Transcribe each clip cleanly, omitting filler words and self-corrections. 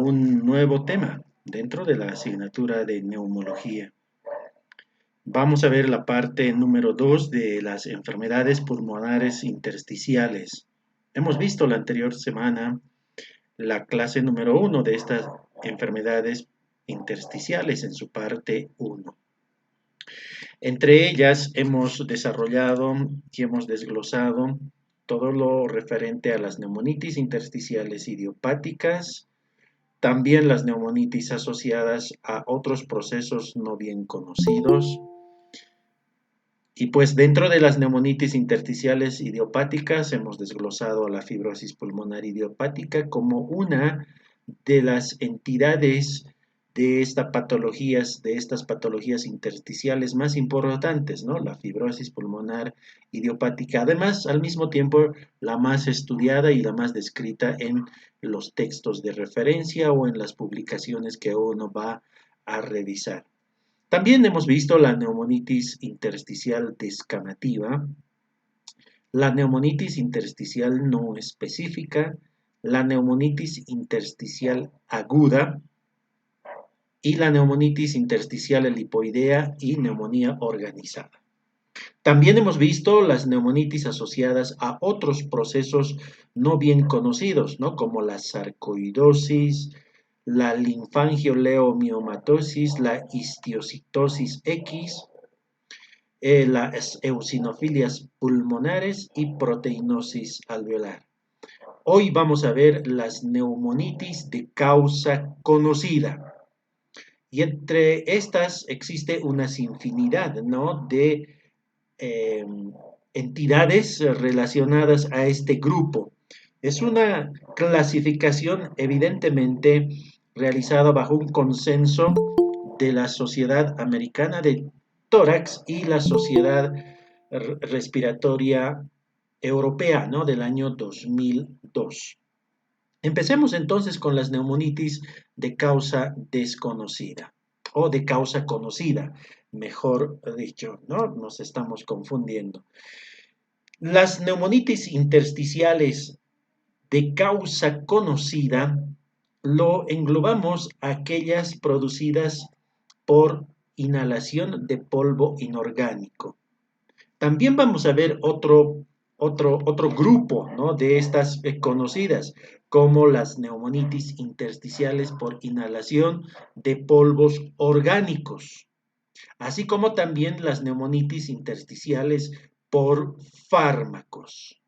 un nuevo tema dentro de la asignatura de neumología. Vamos a ver la parte número 2 de las enfermedades pulmonares intersticiales. Hemos visto la anterior semana la clase número 1 de estas enfermedades intersticiales en su parte 1. Entre ellas hemos desarrollado y hemos desglosado todo lo referente a las neumonitis intersticiales idiopáticas, también las neumonitis asociadas a otros procesos no bien conocidos. Y pues dentro de las neumonitis intersticiales idiopáticas hemos desglosado a la fibrosis pulmonar idiopática como una de las entidades de estas patologías intersticiales más importantes, ¿no? La fibrosis pulmonar idiopática. Además, al mismo tiempo, la más estudiada y la más descrita en los textos de referencia o en las publicaciones que uno va a revisar. También hemos visto la neumonitis intersticial descamativa, la neumonitis intersticial no específica, la neumonitis intersticial aguda y la neumonitis intersticial helipoidea y neumonía organizada. También hemos visto las neumonitis asociadas a otros procesos no bien conocidos, ¿no? Como la sarcoidosis, la linfangioleomiomatosis, la histiocitosis X, las eosinofilias pulmonares y proteinosis alveolar. Hoy vamos a ver las neumonitis de causa conocida. Y entre estas existe una infinidad, ¿no?, de entidades relacionadas a este grupo. Es una clasificación evidentemente realizada bajo un consenso de la Sociedad Americana de Tórax y la Sociedad Respiratoria Europea, ¿no?, del año 2002. Empecemos entonces con las neumonitis de causa desconocida o de causa conocida, mejor dicho, ¿no? Nos estamos confundiendo. Las neumonitis intersticiales de causa conocida lo englobamos a aquellas producidas por inhalación de polvo inorgánico. También vamos a ver otro grupo, ¿no?, de estas conocidas, como las neumonitis intersticiales por inhalación de polvos orgánicos, así como también las neumonitis intersticiales por fármacos.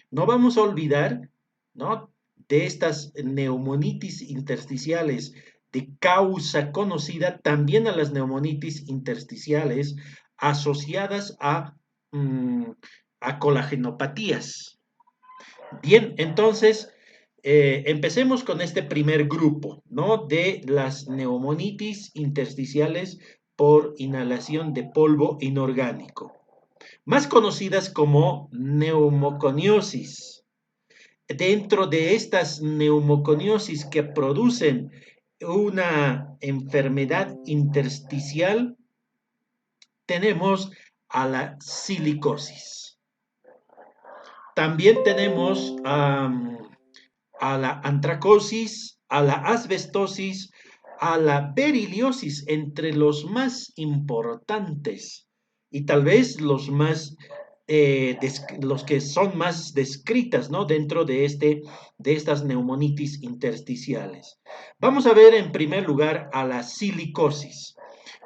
No vamos a olvidar, ¿no?, de estas neumonitis intersticiales de causa conocida, también a las neumonitis intersticiales asociadas a colagenopatías. Bien, entonces, empecemos con este primer grupo, ¿no?, de las neumonitis intersticiales por inhalación de polvo inorgánico, más conocidas como neumoconiosis. Dentro de estas neumoconiosis que producen una enfermedad intersticial, tenemos a la silicosis. También tenemos a la antracosis, a la asbestosis, a la beriliosis, entre los más importantes y tal vez los que son más descritas, ¿no?, dentro de estas neumonitis intersticiales. Vamos a ver en primer lugar a la silicosis.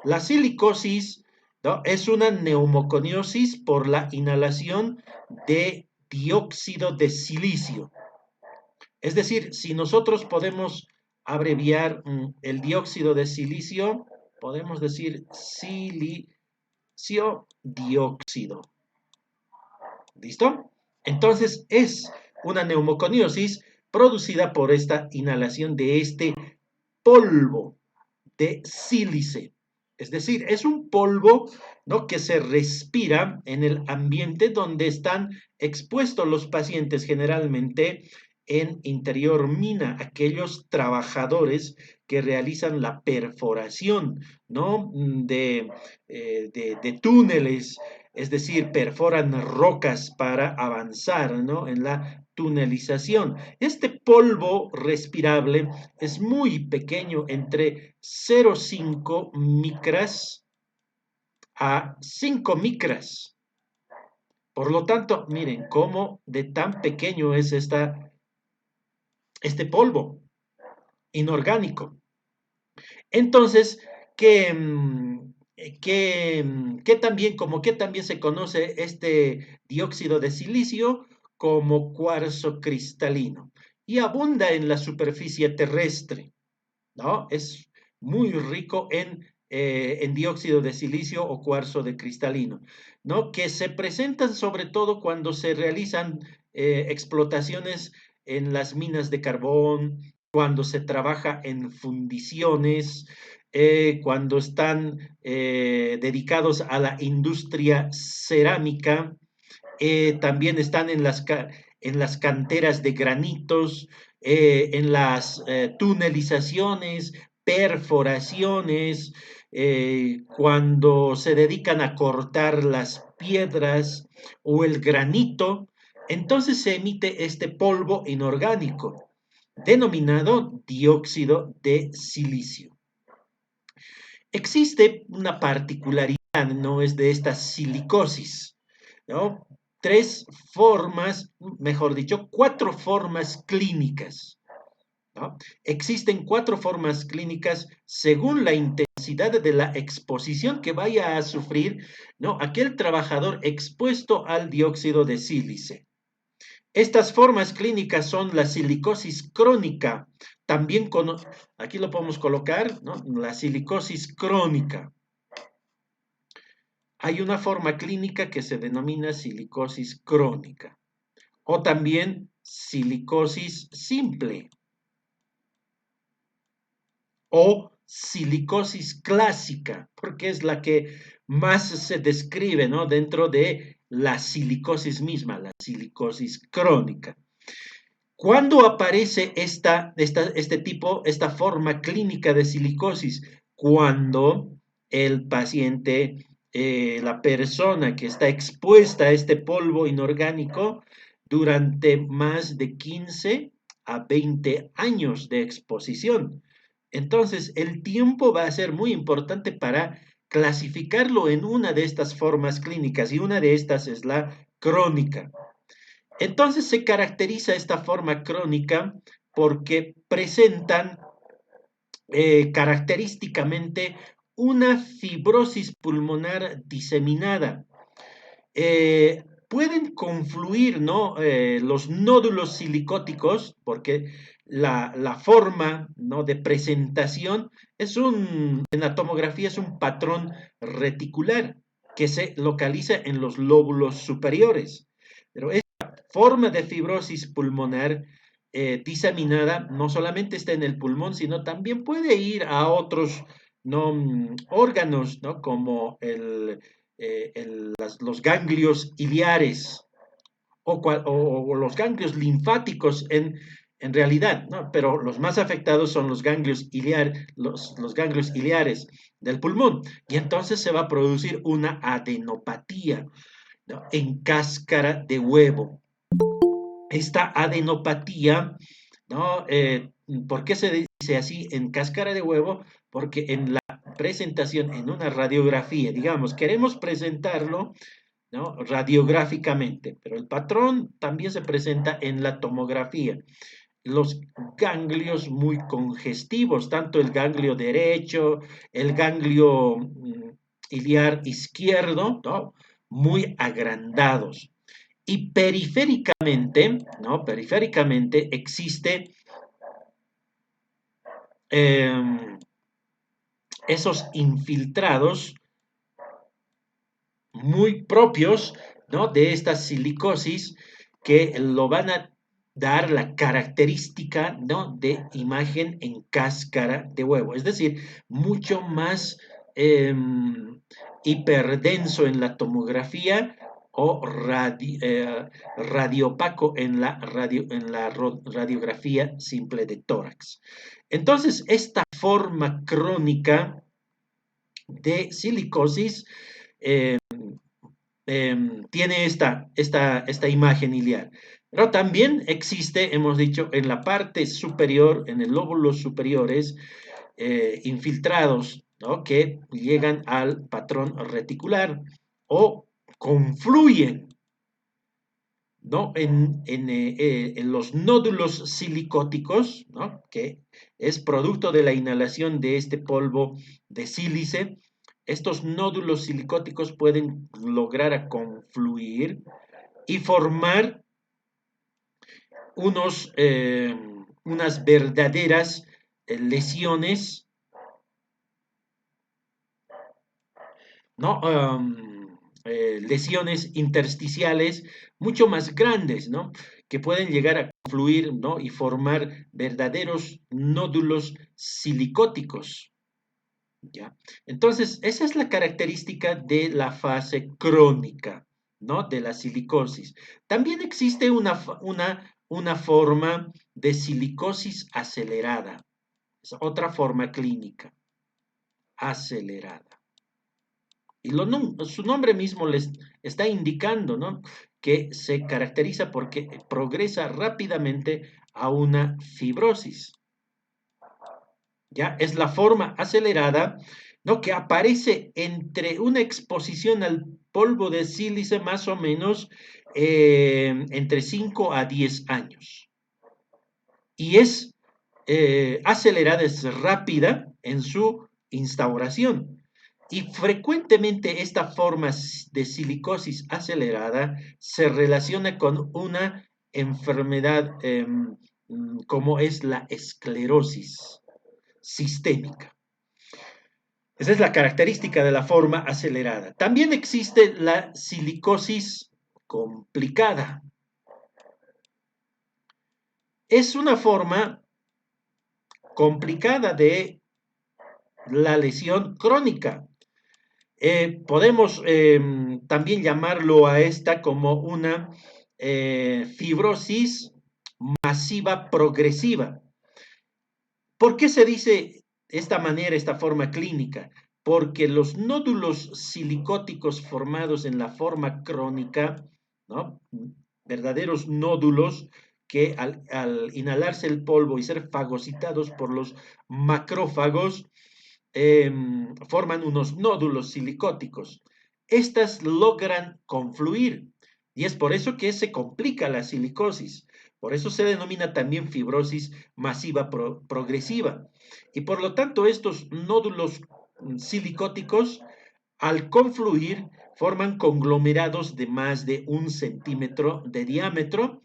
La silicosis, ¿no?, es una neumoconiosis por la inhalación de dióxido de silicio. Es decir, si nosotros podemos abreviar el dióxido de silicio, podemos decir silicio dióxido. ¿Listo? Entonces es una neumoconiosis producida por esta inhalación de este polvo de sílice. Es decir, es un polvo, ¿no?, que se respira en el ambiente donde están expuestos los pacientes, generalmente en interior mina, aquellos trabajadores que realizan la perforación, ¿no?, de túneles, es decir, perforan rocas para avanzar, ¿no?, en la tunelización. Este polvo respirable es muy pequeño, entre 0,5 micras a 5 micras. Por lo tanto, miren cómo de tan pequeño es este polvo inorgánico. Entonces, que también se conoce este dióxido de silicio como cuarzo cristalino y abunda en la superficie terrestre, ¿no? Es muy rico en dióxido de silicio o cuarzo de cristalino, ¿no? Que se presentan sobre todo cuando se realizan explotaciones en las minas de carbón, cuando se trabaja en fundiciones, cuando están dedicados a la industria cerámica, también están en las canteras de granitos, en las tunelizaciones, perforaciones, cuando se dedican a cortar las piedras o el granito, entonces se emite este polvo inorgánico, denominado dióxido de silicio. Existe una particularidad, ¿no? Es de esta silicosis, ¿no? Tres formas, mejor dicho, cuatro formas clínicas, ¿no? Existen cuatro formas clínicas según la intensidad de la exposición que vaya a sufrir, ¿no? Aquel trabajador expuesto al dióxido de sílice. Estas formas clínicas son la silicosis crónica, también aquí lo podemos colocar, ¿no? La silicosis crónica. Hay una forma clínica que se denomina silicosis crónica o también silicosis simple o silicosis clásica, porque es la que más se describe, ¿no? Dentro de la silicosis misma, la silicosis crónica. ¿Cuándo aparece esta forma clínica de silicosis? Cuando el paciente, la persona que está expuesta a este polvo inorgánico durante más de 15 a 20 años de exposición. Entonces, el tiempo va a ser muy importante para clasificarlo en una de estas formas clínicas y una de estas es la crónica. Entonces se caracteriza esta forma crónica porque presentan característicamente una fibrosis pulmonar diseminada. Pueden confluir, ¿no? Los nódulos silicóticos, porque la forma, ¿no? de presentación en la tomografía es un patrón reticular que se localiza en los lóbulos superiores. Pero forma de fibrosis pulmonar diseminada no solamente está en el pulmón, sino también puede ir a otros, ¿no? Órganos, ¿no? Como los ganglios iliares o los ganglios linfáticos en realidad, ¿no? Pero los más afectados son los ganglios iliares del pulmón. Y entonces se va a producir una adenopatía, ¿no? En cáscara de huevo. Esta adenopatía, ¿no? ¿Por qué se dice así en cáscara de huevo? Porque en la presentación, en una radiografía, digamos, queremos presentarlo, ¿no? Radiográficamente, pero el patrón también se presenta en la tomografía. Los ganglios muy congestivos, tanto el ganglio derecho, el ganglio iliar izquierdo, ¿no? Muy agrandados. Y periféricamente, ¿no? Periféricamente existe eh, esos infiltrados muy propios, ¿no? De esta silicosis que lo van a dar la característica, ¿no? De imagen en cáscara de huevo, es decir, mucho más hiperdenso en la tomografía o radiopaco en la radiografía simple de tórax. Entonces, esta forma crónica de silicosis tiene esta imagen iliar. Pero también existe, hemos dicho, en la parte superior, en el lóbulos superiores, infiltrados, ¿no? Que llegan al patrón reticular o confluyen, ¿no? En los nódulos silicóticos, ¿no? Que es producto de la inhalación de este polvo de sílice. Estos nódulos silicóticos pueden lograr a confluir y formar unas verdaderas lesiones, ¿no? Lesiones intersticiales mucho más grandes, ¿no? Que pueden llegar a confluir, ¿no? Y formar verdaderos nódulos silicóticos, ¿ya? Entonces, esa es la característica de la fase crónica, ¿no? De la silicosis. También existe una forma de silicosis acelerada, es otra forma clínica, acelerada. Y su nombre mismo les está indicando, ¿no? Que se caracteriza porque progresa rápidamente a una fibrosis. Ya es la forma acelerada, ¿no? Que aparece entre una exposición al polvo de sílice más o menos entre 5 a 10 años. Y es acelerada, es rápida en su instauración. Y frecuentemente esta forma de silicosis acelerada se relaciona con una enfermedad como es la esclerosis sistémica. Esa es la característica de la forma acelerada. También existe la silicosis complicada. Es una forma complicada de la lesión crónica. Podemos también llamarlo a esta como una fibrosis masiva progresiva. ¿Por qué se dice esta manera, esta forma clínica? Porque los nódulos silicóticos formados en la forma crónica, ¿no? Verdaderos nódulos que al inhalarse el polvo y ser fagocitados por los macrófagos, forman unos nódulos silicóticos. Estas logran confluir y es por eso que se complica la silicosis. Por eso se denomina también fibrosis masiva progresiva. Y por lo tanto, estos nódulos silicóticos, al confluir, forman conglomerados de más de 1 centímetro de diámetro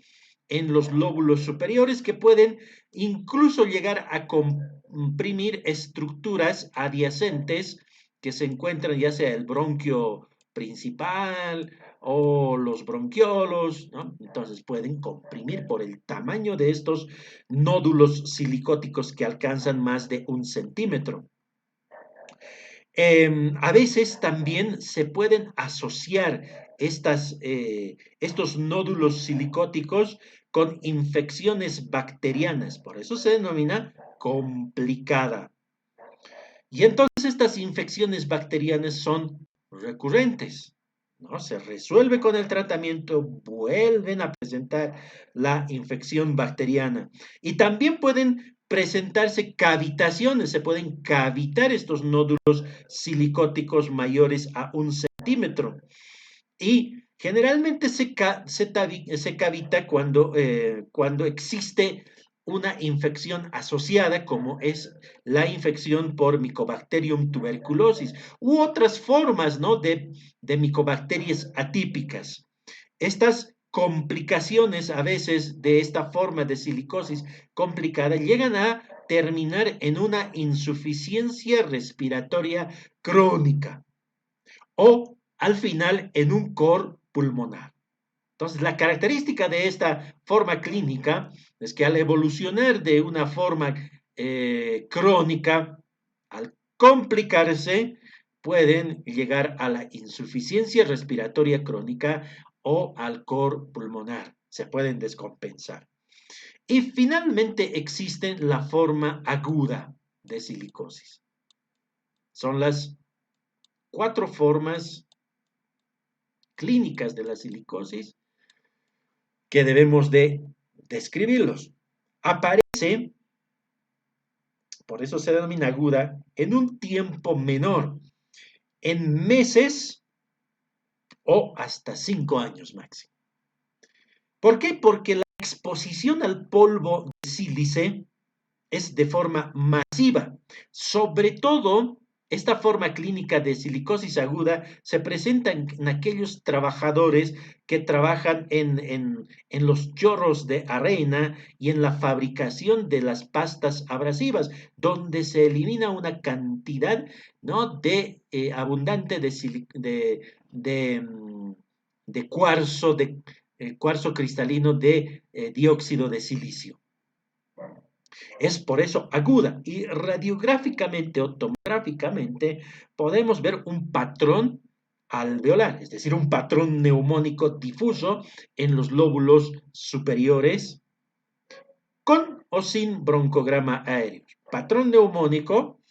en los lóbulos superiores que pueden incluso llegar a comprimir estructuras adyacentes que se encuentran ya sea el bronquio principal o los bronquiolos, ¿no? Entonces pueden comprimir por el tamaño de estos nódulos silicóticos que alcanzan más de 1 centímetro. A veces también se pueden asociar estos nódulos silicóticos con infecciones bacterianas, por eso se denomina complicada. Y entonces estas infecciones bacterianas son recurrentes, ¿no? Se resuelve con el tratamiento, vuelven a presentar la infección bacteriana. Y también pueden presentarse cavitaciones, se pueden cavitar estos nódulos silicóticos mayores a 1 centímetro. Y generalmente se cavita cuando existe una infección asociada, como es la infección por Mycobacterium tuberculosis, u otras formas, ¿no? de micobacterias atípicas. Estas complicaciones a veces de esta forma de silicosis complicada llegan a terminar en una insuficiencia respiratoria crónica o al final en un cor pulmonar. Entonces, la característica de esta forma clínica es que al evolucionar de una forma crónica, al complicarse, pueden llegar a la insuficiencia respiratoria crónica o al cor pulmonar. Se pueden descompensar. Y finalmente existe la forma aguda de silicosis. Son las 4 formas clínicas de la silicosis que debemos de describirlos. Aparece, por eso se denomina aguda, en un tiempo menor, en meses o hasta 5 años máximo. ¿Por qué? Porque la exposición al polvo de sílice es de forma masiva. Sobre todo, esta forma clínica de silicosis aguda se presenta en aquellos trabajadores que trabajan en los chorros de arena y en la fabricación de las pastas abrasivas, donde se elimina una cantidad, ¿no?, de abundante de cuarzo, cuarzo cristalino de dióxido de silicio. Es por eso aguda y radiográficamente o tomográficamente podemos ver un patrón alveolar, es decir, un patrón neumónico difuso en los lóbulos superiores con o sin broncograma aéreo. Patrón neumónico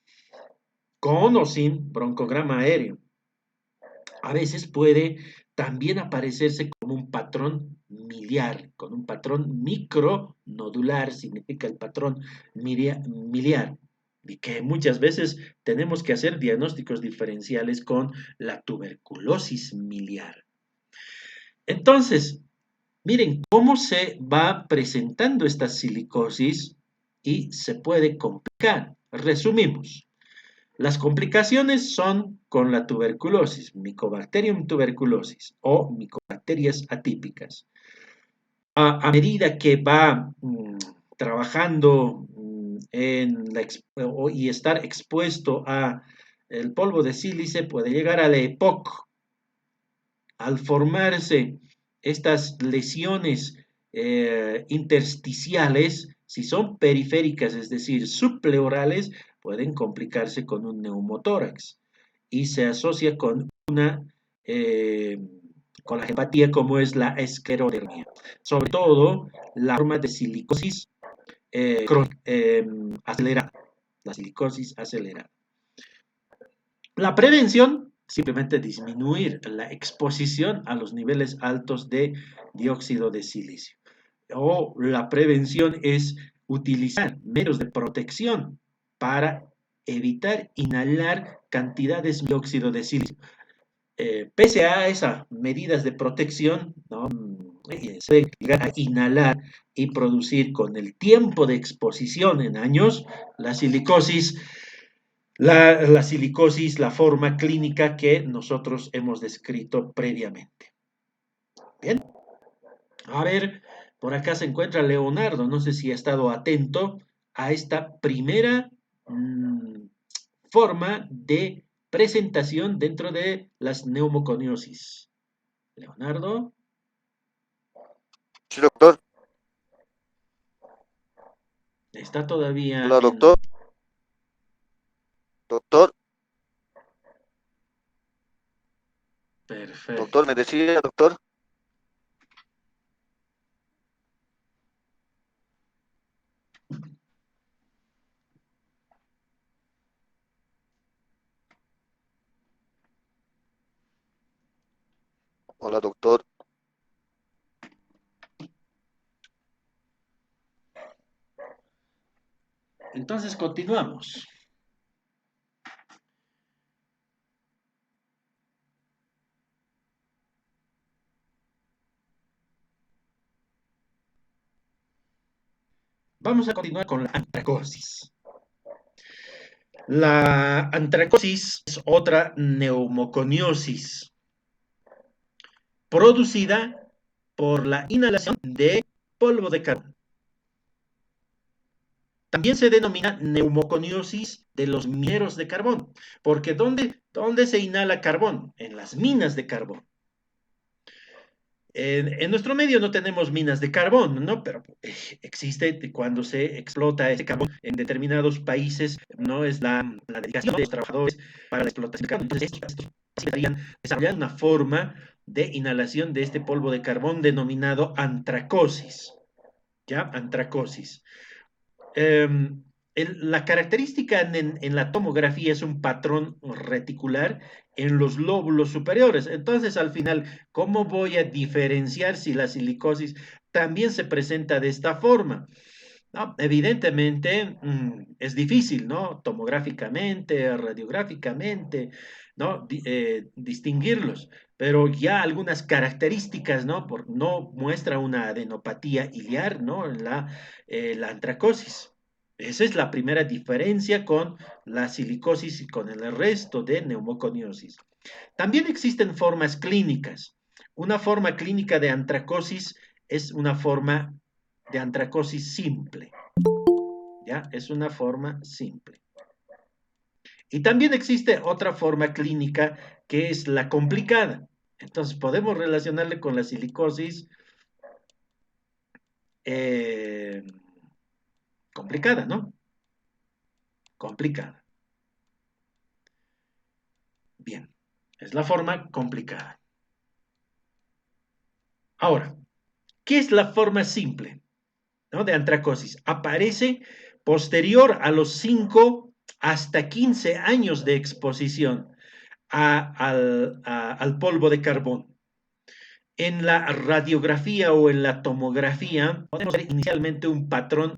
con o sin broncograma aéreo. A veces puede también aparecerse como un patrón miliar, con un patrón micronodular, significa el patrón miliar, y que muchas veces tenemos que hacer diagnósticos diferenciales con la tuberculosis miliar. Entonces, miren cómo se va presentando esta silicosis y se puede complicar. Resumimos. Las complicaciones son con la tuberculosis, Mycobacterium tuberculosis o micobacterias atípicas. A medida que va trabajando y estar expuesto a el polvo de sílice, puede llegar a la EPOC. Al formarse estas lesiones intersticiales, si son periféricas, es decir, subpleurales, pueden complicarse con un neumotórax y se asocia con la hepatía como es la esclerodermia. Sobre todo la forma de silicosis acelerada, la silicosis acelerada. La prevención, simplemente disminuir la exposición a los niveles altos de dióxido de silicio. O la prevención es utilizar medios de protección para evitar inhalar cantidades de dióxido de silicio. Pese a esas medidas de protección, ¿no?, se puede llegar a inhalar y producir con el tiempo de exposición en años la silicosis. La silicosis, la forma clínica que nosotros hemos descrito previamente. Bien, a ver, por acá se encuentra Leonardo, no sé si ha estado atento a esta primera forma de presentación dentro de las neumoconiosis. Leonardo. Sí, doctor. Está todavía Hola, doctor. Doctor, doctor, me Perfecto. decía, doctor. Hola, doctor. Entonces continuamos. Vamos a continuar con la antracosis. La antracosis es otra neumoconiosis producida por la inhalación de polvo de carbón. También se denomina neumoconiosis de los mineros de carbón, porque ¿dónde se inhala carbón? En las minas de carbón. En nuestro medio no tenemos minas de carbón, ¿no? Pero existe cuando se explota ese carbón en determinados países, ¿no? Es la dedicación de los trabajadores para la explotación de carbón. Entonces, estos estarían desarrollando una forma de inhalación de este polvo de carbón denominado antracosis, ¿ya? Antracosis. La característica en la tomografía es un patrón reticular en los lóbulos superiores. Entonces, al final, ¿cómo voy a diferenciar si la silicosis también se presenta de esta forma. ¿No? Evidentemente es difícil, ¿no? Tomográficamente, radiográficamente, ¿no? Distinguirlos, pero ya algunas características, ¿no? No muestra una adenopatía iliar, ¿no? La antracosis. Esa es la primera diferencia con la silicosis y con el resto de neumoconiosis. También existen formas clínicas. Una forma clínica de antracosis es una forma de antracosis simple. ¿Ya? Es una forma simple. Y también existe otra forma clínica que es la complicada. Entonces podemos relacionarle con la silicosis eh, complicada, ¿no? Complicada. Bien, es la forma complicada. Ahora, ¿qué es la forma simple, ¿no? De antracosis? Aparece posterior a los 5 hasta 15 años de exposición al polvo de carbón. En la radiografía o en la tomografía podemos ver inicialmente un patrón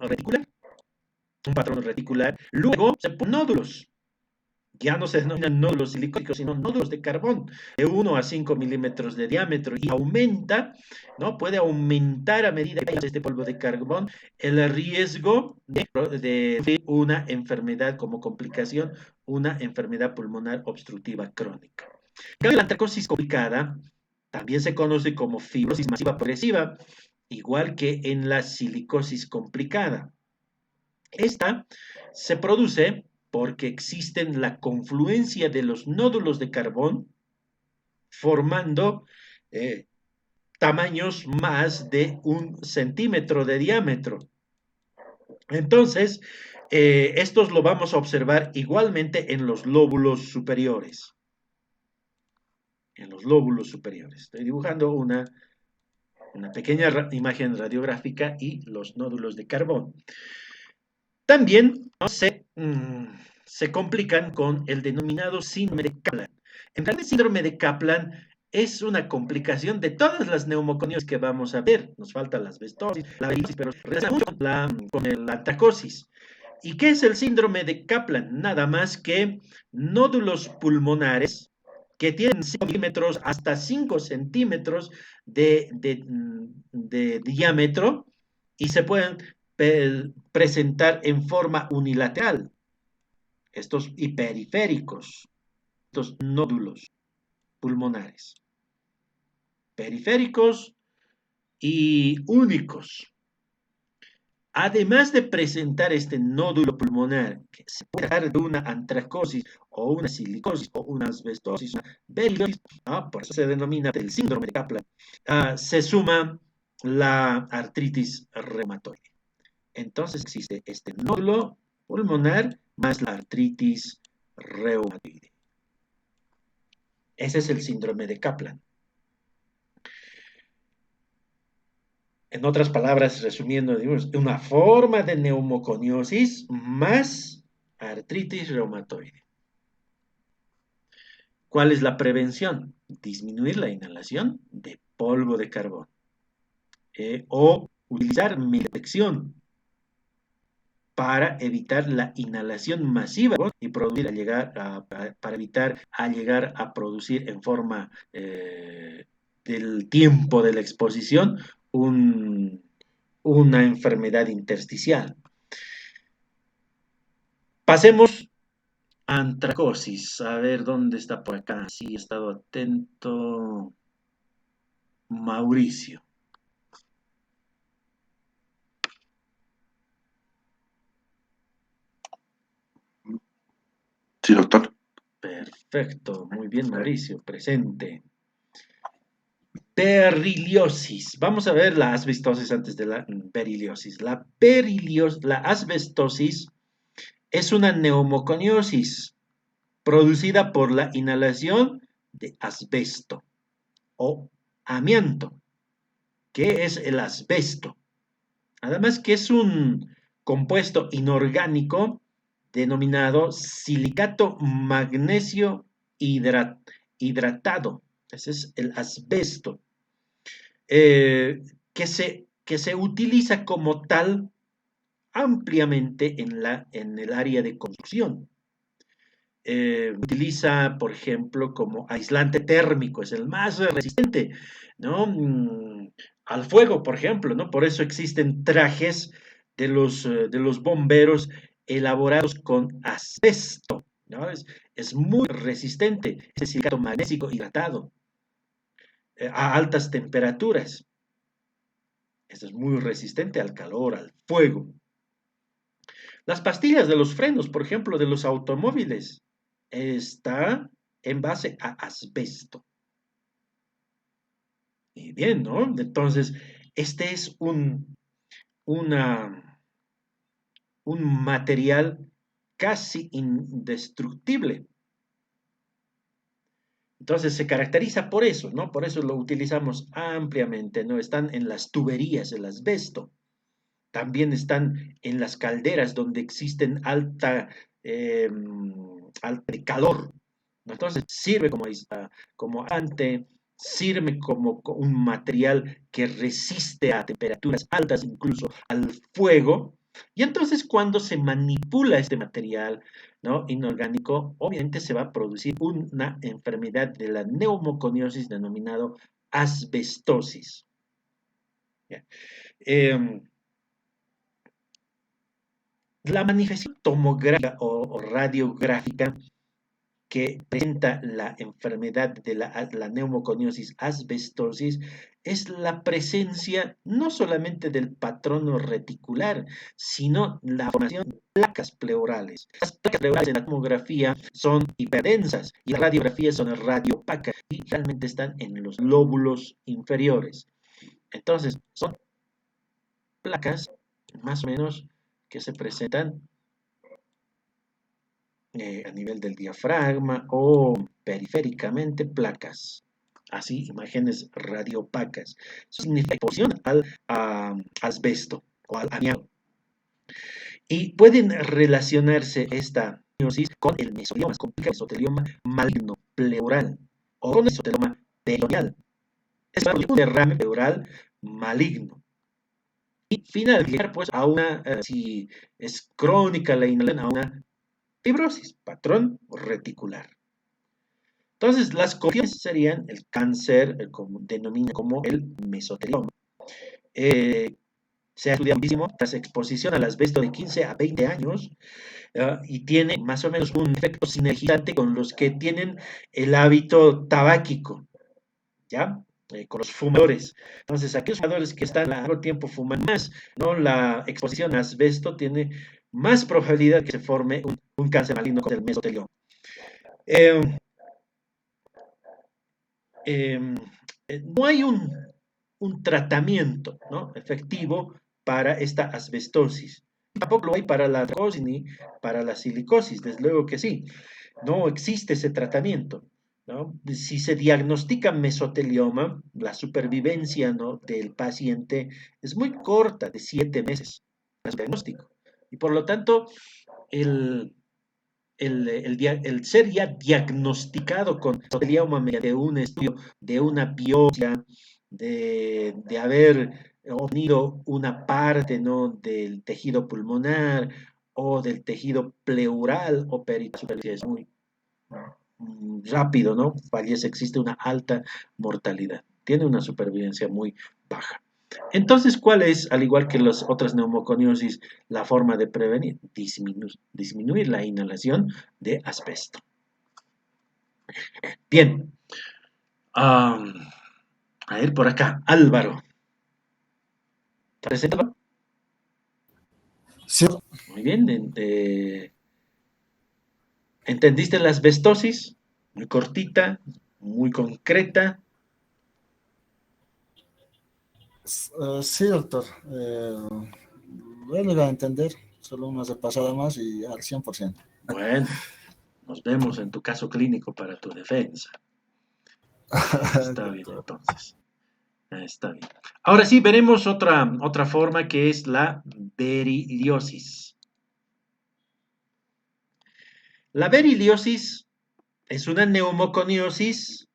reticular, luego se ponen nódulos. Ya no se denominan nódulos silicóticos, sino nódulos de carbón de 1 a 5 milímetros de diámetro y aumenta, ¿no? Puede aumentar a medida que hay este polvo de carbón el riesgo de una enfermedad como complicación, una enfermedad pulmonar obstructiva crónica. La antracosis complicada también se conoce como fibrosis masiva progresiva, igual que en la silicosis complicada. Esta se produce porque existen la confluencia de los nódulos de carbón formando eh, tamaños más de 1 centímetro de diámetro. Entonces, estos lo vamos a observar igualmente en los lóbulos superiores. En los lóbulos superiores. Estoy dibujando una pequeña imagen radiográfica y los nódulos de carbón. También, ¿no? se complican con el denominado síndrome de Kaplan. En realidad, el síndrome de Kaplan es una complicación de todas las neumoconiosis que vamos a ver. Nos falta la asbestosis, la variolitis, pero relacionamos con la antracosis. ¿Y qué es el síndrome de Kaplan? Nada más que nódulos pulmonares que tienen 5 milímetros hasta 5 centímetros de diámetro y se pueden presentar en forma unilateral, estos hiperiféricos, estos nódulos pulmonares, periféricos y únicos. Además de presentar este nódulo pulmonar, que se puede dar de una antracosis o una silicosis o una asbestosis, una beriliosis, ¿no? Por eso se denomina el síndrome de Kaplan, se suma la artritis reumatoide. Entonces existe este nódulo pulmonar más la artritis reumatoide. Ese es el síndrome de Kaplan. En otras palabras, resumiendo, digamos, una forma de neumoconiosis más artritis reumatoide. ¿Cuál es la prevención? Disminuir la inhalación de polvo de carbón o utilizar miltexción para evitar la inhalación masiva y para evitar llegar a producir en forma del tiempo de la exposición una enfermedad intersticial. Pasemos a antracosis. A ver dónde está por acá. Sí, he estado atento. Mauricio. Sí, doctor. Perfecto, muy bien, Mauricio, presente. Beriliosis. Vamos a ver la asbestosis antes de la beriliosis. La asbestosis es una neumoconiosis producida por la inhalación de asbesto o amianto. ¿Qué es el asbesto? Además que es un compuesto inorgánico denominado silicato magnesio hidratado. Ese es el asbesto. Que se que se utiliza como tal ampliamente en el área de construcción. Utiliza, por ejemplo, como aislante térmico, es el más resistente, ¿no? Al fuego, por ejemplo, ¿no? Por eso existen trajes de los bomberos elaborados con asbesto, ¿no? Es muy resistente, es silicato magnesio hidratado a altas temperaturas. Esto es muy resistente al calor, al fuego. Las pastillas de los frenos, por ejemplo, de los automóviles, está en base a asbesto. Y bien, ¿no? Entonces, este es un material casi indestructible. Entonces se caracteriza por eso, ¿no? Por eso lo utilizamos ampliamente, ¿no? Están en las tuberías, el asbesto. También están en las calderas donde existen eh, alta calor. Entonces sirve como ante, sirve como un material que resiste a temperaturas altas, incluso al fuego. Y entonces cuando se manipula este material, ¿no? Inorgánico, obviamente se va a producir una enfermedad de la neumoconiosis denominado asbestosis. Eh, la manifestación tomográfica o radiográfica que presenta la enfermedad de la neumoconiosis asbestosis es la presencia no solamente del patrono reticular, sino la formación de placas pleurales. Las placas pleurales en la tomografía son hiperdensas y en la radiografía son radiopacas y realmente están en los lóbulos inferiores. Entonces, son placas más o menos que se presentan a nivel del diafragma o periféricamente placas. Así, imágenes radiopacas. Eso significa exposición al asbesto o al amianto. Y pueden relacionarse esta miosis con el mesotelioma, con el mesotelioma maligno pleural o con el mesotelioma peritoneal. Es un derrame pleural maligno. Y finalmente, pues, a una, si es crónica la inhalación, a una fibrosis, patrón reticular. Entonces, las cofiones serían el cáncer, denomina como el mesotelioma. Eh, Se ha estudiado muchísimo tras exposición al asbesto de 15 a 20 años y tiene más o menos un efecto sinergizante con los que tienen el hábito tabáquico, ¿ya? Con los fumadores. Entonces, aquellos fumadores que están largo tiempo fuman más, ¿no? La exposición a asbesto tiene más probabilidad de que se forme un cáncer maligno con el mesotelioma. Eh, eh, no hay un tratamiento, ¿no? efectivo para esta asbestosis. Tampoco lo hay para la tricosis ni para la silicosis, desde luego que sí. No existe ese tratamiento, ¿no? Si se diagnostica mesotelioma, la supervivencia, ¿no? del paciente es muy corta, de 7 meses, el diagnóstico. Y por lo tanto, el, el ser ya diagnosticado con mesotelioma mediante un estudio de una biopsia, de haber obtenido una parte, ¿no? del tejido pulmonar o del tejido pleural o peritoneal, es muy rápido, ¿no? Fallece, existe una alta mortalidad, tiene una supervivencia muy baja. Entonces, ¿cuál es, al igual que las otras neumoconiosis, la forma de prevenir? Disminuir la inhalación de asbesto. Bien, a ver por acá, Álvaro. ¿Te presento? Sí, Muy bien, ¿entendiste la asbestosis? Muy cortita, muy concreta. sí, doctor. Lo iba a entender, solo una repasada más y al 100%. Bueno, nos vemos en tu caso clínico para tu defensa. Está bien, Doctor. entonces. Está bien. Ahora sí, veremos otra forma que es la beriliosis. La beriliosis es una neumoconiosis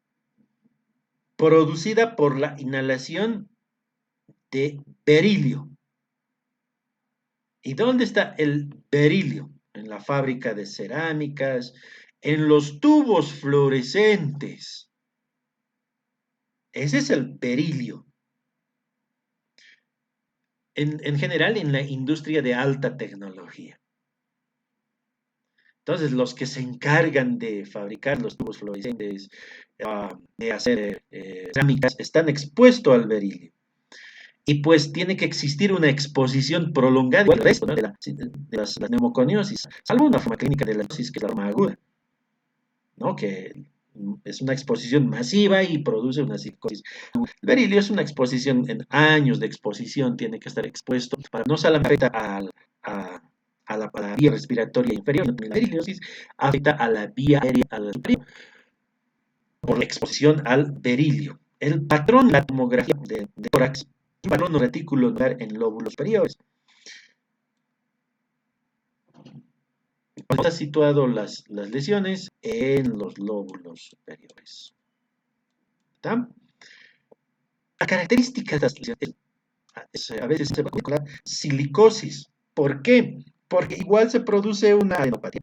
producida por la inhalación de berilio. ¿Y dónde está el berilio? En la fábrica de cerámicas, en los tubos fluorescentes. Ese es el berilio. En general, en la industria de alta tecnología. Entonces, los que se encargan de fabricar los tubos fluorescentes, de hacer cerámicas, están expuestos al berilio. Y pues tiene que existir una exposición prolongada igual al resto, ¿no? de las neumoconiosis, salvo una forma clínica de la neumosis que es la forma aguda, ¿no? Que es una exposición masiva y produce una psicosis. El berilio es una exposición en años de exposición, tiene que estar expuesto para no solamente afecta a la vía respiratoria inferior, sino también la beriliosis afecta a la vía aérea a la superior por la exposición al berilio. El patrón de la tomografía de tórax, un patrón reticular en lóbulos superiores. Están situadas las lesiones en los lóbulos superiores. ¿Está? La característica de estas lesiones a veces se puede calcular silicosis. ¿Por qué? Porque igual se produce una adenopatía.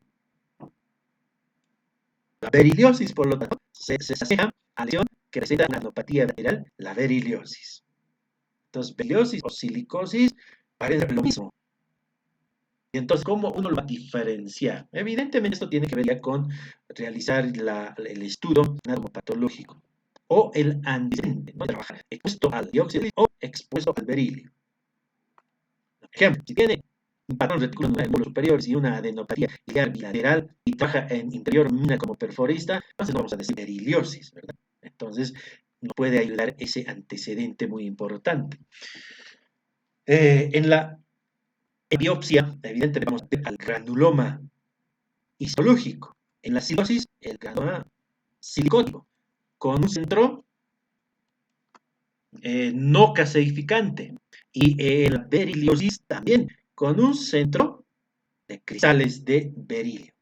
La beriliosis, por lo tanto, se asemeja a la lesión que presenta una adenopatía viral, la beriliosis. Entonces, beriliosis o silicosis parecen lo mismo. Y entonces, ¿cómo uno lo va a diferenciar? Evidentemente, esto tiene que ver ya con realizar el estudio patológico o el antecedente, ¿no? Trabajar expuesto al dióxido o expuesto al berilio. Por ejemplo, si tiene un patrón reticular en los superiores y una adenopatía biliar bilateral y trabaja en interior mina como perforista, entonces no vamos a decir beriliosis, ¿verdad? Entonces, nos puede ayudar ese antecedente muy importante. En la biopsia, evidentemente, vamos a ver al granuloma histológico. En la silicosis, el granuloma silicótico, con un centro no caseificante. Y en la beriliosis también, con un centro de cristales de berilio.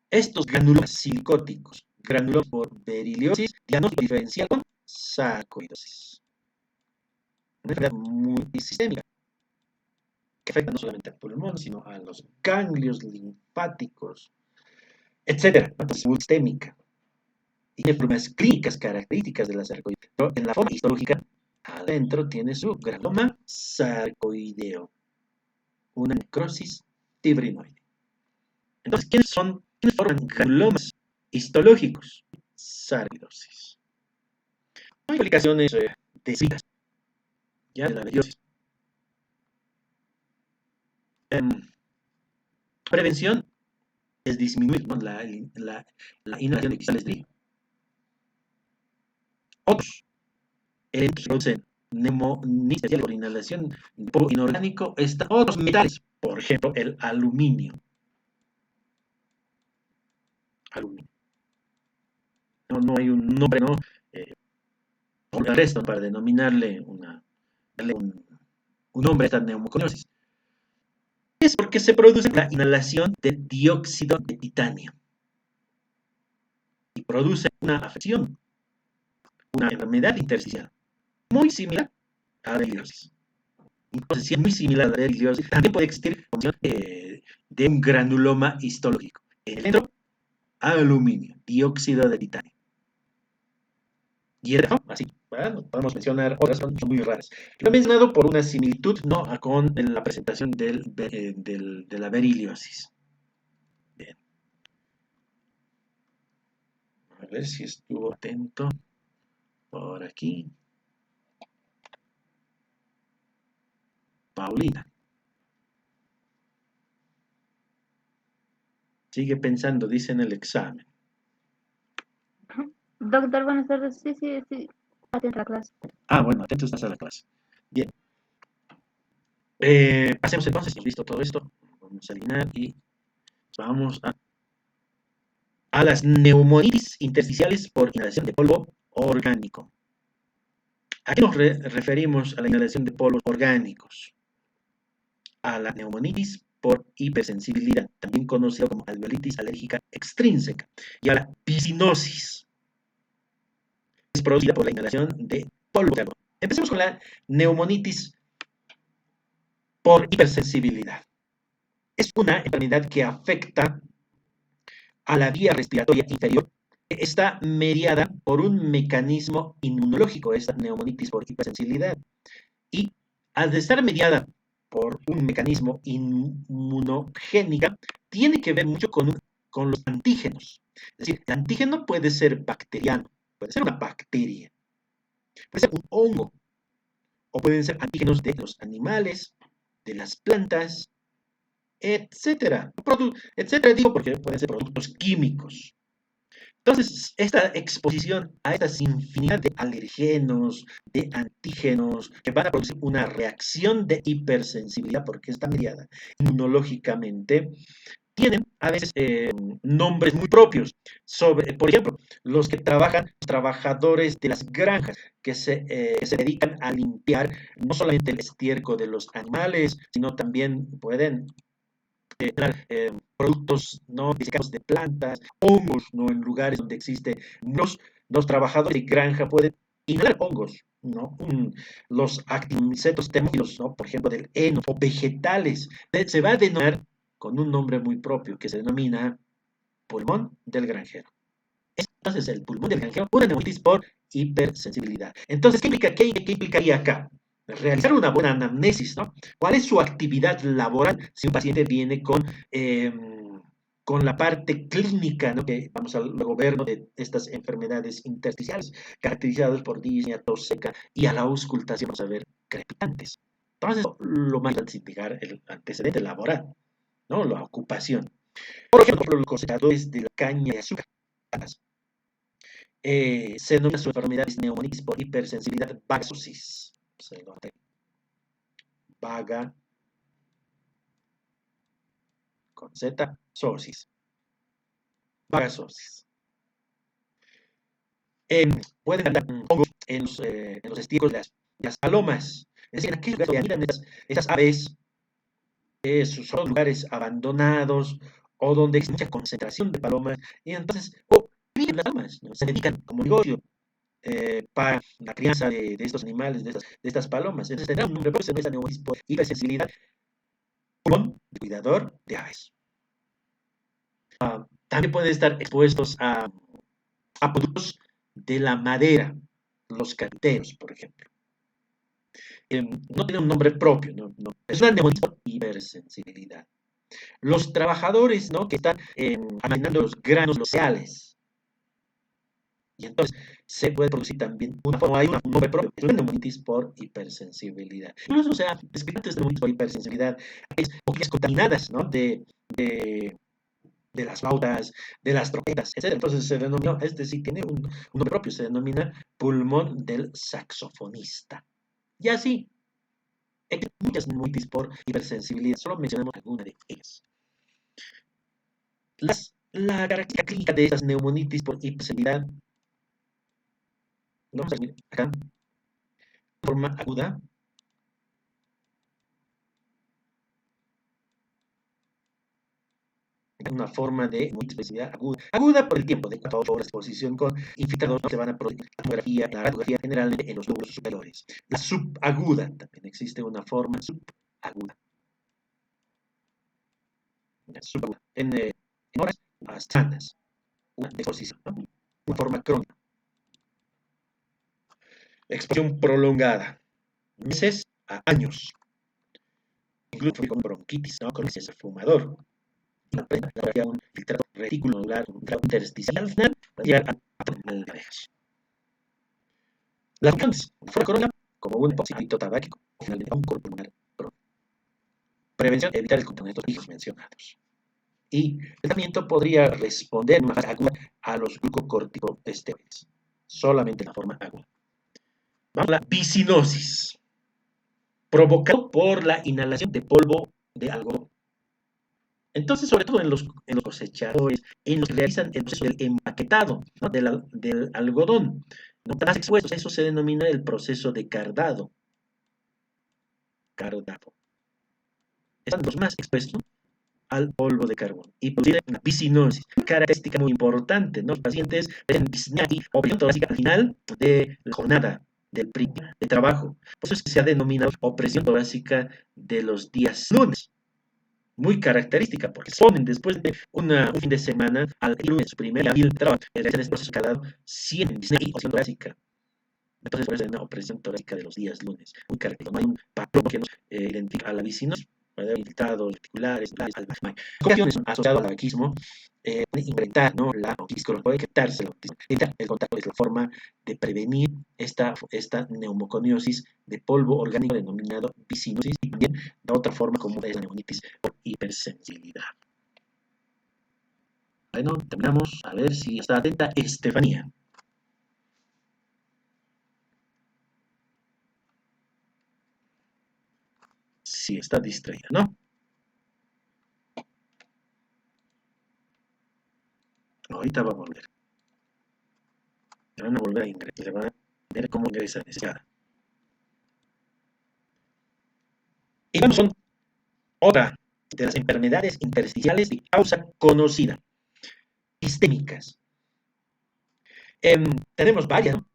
Estos granulomas silicóticos, granulomas por beriliosis, diagnóstico diferencial con sarcoidosis. Una enfermedad multisistémica que afecta no solamente al pulmón, sino a los ganglios linfáticos, etcétera. Entonces, multisistémica. Y tiene formas clínicas características de la sarcoidosis. Pero en la forma histológica, adentro tiene su granuloma sarcoideo, una necrosis fibrinoide. Entonces, ¿quiénes forman granulomas histológicos? Sarcoidosis. No hay complicaciones descritas ya de la beriliosis. Prevención es disminuir, ¿no? la inhalación de cristales de berilio. Otros elementos que producen neumonía por inhalación de polvo inorgánico están otros metales, por ejemplo, el aluminio. Aluminio. No hay un nombre, ¿no? Por el resto para denominarle darle un nombre a esta neumoconiosis. Es porque se produce la inhalación de dióxido de titanio y produce una afección, una enfermedad intersticial muy similar a la beriliosis. Entonces, si es muy similar a la beriliosis, también puede existir condición de un granuloma histológico. En el centro, aluminio, dióxido de titanio. Y así, bueno, podemos mencionar otras, son muy raras. Lo he mencionado por una similitud, ¿no?, con la presentación de la beriliosis. Bien. A ver si estuvo atento por aquí. Paulina. Sigue pensando, dice en el examen. Doctor, buenas tardes. Sí, atento a la clase. Ah, bueno, atento estás a la clase. Bien. Pasemos entonces, listo todo esto. Vamos a eliminar y vamos a las neumonitis intersticiales por inhalación de polvo orgánico. ¿A qué nos referimos a la inhalación de polvos orgánicos? A la neumonitis por hipersensibilidad, también conocido como alveolitis alérgica extrínseca, y a la piscinosis. Es producida por la inhalación de polvo de agua. Empecemos con la neumonitis por hipersensibilidad. Es una enfermedad que afecta a la vía respiratoria inferior. Está mediada por un mecanismo inmunológico, esta neumonitis por hipersensibilidad. Y al estar mediada por un mecanismo inmunogénica, tiene que ver mucho con los antígenos. Es decir, el antígeno puede ser bacteriano, puede ser una bacteria, puede ser un hongo, o pueden ser antígenos de los animales, de las plantas, etcétera. Etcétera, digo porque pueden ser productos químicos. Entonces, esta exposición a esta infinidad de alergenos, de antígenos, que van a producir una reacción de hipersensibilidad porque está mediada inmunológicamente, tienen a veces nombres muy propios. Por ejemplo, los trabajadores de las granjas, que se dedican a limpiar no solamente el estiércol de los animales, sino también pueden productos no desecados de plantas, hongos, ¿no? En lugares donde existen los trabajadores de granja pueden inhalar hongos, ¿no? Los actinicetos termófilos, ¿no? Por ejemplo, del heno, o vegetales. Se va a denominar con un nombre muy propio que se denomina pulmón del granjero. Entonces, el pulmón del granjero, una neumonitis por hipersensibilidad. Entonces, ¿qué implicaría acá? Realizar una buena anamnesis, ¿no? ¿Cuál es su actividad laboral si un paciente viene con la parte clínica, ¿no? Que vamos a luego ver, ¿no? De estas enfermedades intersticiales, caracterizadas por disnea, tos seca y a la auscultación, vamos a ver, crepitantes. Entonces, lo más importante es indicar el antecedente laboral, ¿no? La ocupación. Por ejemplo, los cosechadores de la caña de azúcar. Se denomina su enfermedad neumonitis por hipersensibilidad vagasosis. Vaga con Z, sosis. Vagasosis. Pueden andar hongos en los estiércoles de las palomas. Es decir, en aquellos lugares donde habitan esas aves, son lugares abandonados o donde existe mucha concentración de palomas. Y entonces, viven las palomas, ¿no? Se dedican como negocio para la crianza de estos animales, de estas palomas. Entonces tendrá un nombre propio, esa neumonitis por hipersensibilidad, pulmón de cuidador de aves. También pueden estar expuestos a productos de la madera, los carpinteros, por ejemplo. No tiene un nombre propio, no. Es una neumonitis por hipersensibilidad. Los trabajadores, ¿no? Que están almacenando los granos, los cereales. Y entonces se puede producir también hay un nombre propio, es una neumonitis por hipersensibilidad. Incluso, o sea, descriptores de neumonitis por hipersensibilidad, aquellas contaminadas, ¿no? De las flautas, de las trompetas, etc. Entonces se denominó, sí tiene un nombre propio, se denomina pulmón del saxofonista. Y así, hay muchas neumonitis por hipersensibilidad, solo mencionamos alguna de ellas. La característica clínica de estas neumonitis por hipersensibilidad, vamos a ver acá, forma aguda, una forma de multiplicidad aguda por el tiempo de 4 a 8 horas de exposición con infiltrados, ¿no? Se van a producir la radiografía generalmente en los lóbulos superiores. La subaguda, también existe una forma subaguda. Subaguda. En horas semanas, una exposición, ¿no? Una forma crónica. Exposición prolongada, meses a años. Incluso con bronquitis, ¿no? Con ese fumador. La un filtrado reticular, un grado intersticial, al final para llegar a de abejas. Las funciones, una forma corona, como un hipocito tabáquico, o finalmente un coro pulmonar. Prevención, evitar el componente de los hijos mencionados. Y el tratamiento podría responder en una fase aguda a los glucocorticosteroides, solamente en la forma aguda. Vamos a la piscinosis, provocado por la inhalación de polvo de algodón. Entonces, sobre todo en los cosechadores, en los que realizan el proceso del empaquetado, ¿no? del algodón, no están más expuestos, eso se denomina el proceso de cardado. Están los más expuestos al polvo de carbón y producir una piscinosis, característica muy importante, ¿no? Los pacientes tienen disnea o presión torácica al final de la jornada del primer de trabajo. Por eso es que se ha denominado opresión torácica de los días lunes. Muy característica, porque se ponen después de un fin de semana, al lunes, su primer día de trabajo, realizan este proceso calado 100 y opresión torácica. Entonces, por eso hay una opresión torácica de los días lunes. Muy característico. No hay un patrón que nos identifica a la visinosis, infiltrados, articulares, complicaciones asociadas al tabaquismo, implementar, ¿no? La autiscología, puede quitarse la autismo. El contacto es la forma de prevenir esta neumoconiosis de polvo orgánico denominado visinosis, y también de otra forma como es la neumonitis por hipersensibilidad. Bueno, terminamos. A ver si está atenta Estefanía. Si está distraída, ¿no? Ahorita va a volver. Le van a volver a ingresar. Le van a ver cómo ingresa esa. Y vamos son otra de las enfermedades intersticiales de causa conocida, sistémicas. Tenemos varias, ¿no?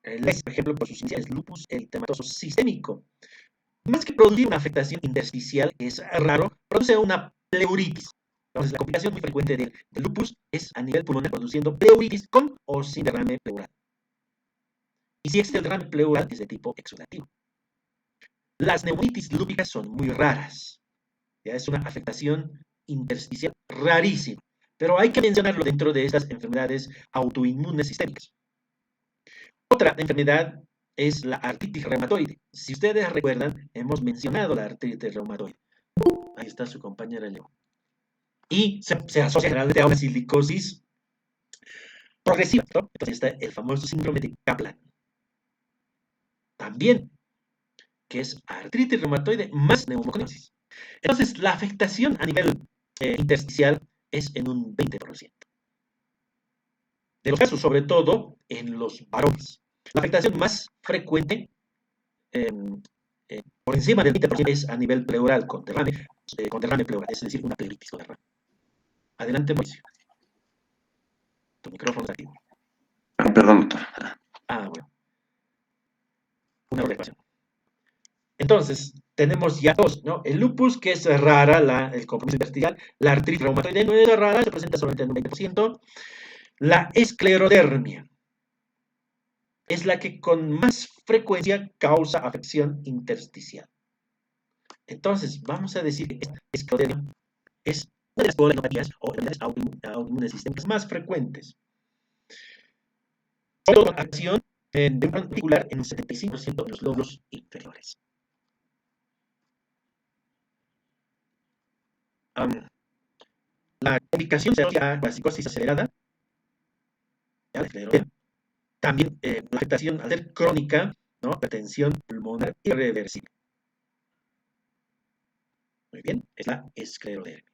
Por ejemplo, por sus iniciales, lupus eritematoso sistémico. Más que producir una afectación intersticial, que es raro, produce una pleuritis. Entonces, la complicación muy frecuente del lupus es a nivel pulmonar, produciendo pleuritis con o sin derrame pleural. Y si existe el derrame pleural, es de tipo exudativo. Las neumonitis lúpicas son muy raras. Ya es una afectación intersticial rarísima. Pero hay que mencionarlo dentro de estas enfermedades autoinmunes sistémicas. Otra enfermedad es la artritis reumatoide. Si ustedes recuerdan, hemos mencionado la artritis reumatoide. Ahí está su compañera Leo. Y se asocia generalmente a una silicosis progresiva, ¿no? Entonces está el famoso síndrome de Kaplan. También, que es artritis reumatoide más neumoconiosis. Entonces, la afectación a nivel intersticial es en un 20%. De los casos, sobre todo en los varones. La afectación más frecuente, eh, por encima del 20%, es a nivel pleural, con derrame pleural, es decir, una pleuritis con derrame. Adelante, Mauricio. Tu micrófono está activo. Perdón, doctor. Bueno. Una observación. Entonces, tenemos ya dos, ¿no? El lupus, que es rara, el compromiso intersticial. La artritis reumatoide no es rara, se presenta solamente en un 20%. La esclerodermia es la que con más frecuencia causa afección intersticial. Entonces, vamos a decir que esta esclerodermia es una de las poliopatías o enfermedades autoinmunes sistémicas más frecuentes. Sobre todo con acción de un particular en un 75% de los lóbulos inferiores. La complicación se asocia a la psicosis acelerada, también la afectación al ser crónica, ¿no? Hipertensión pulmonar irreversible. Muy bien, es la esclerodermia.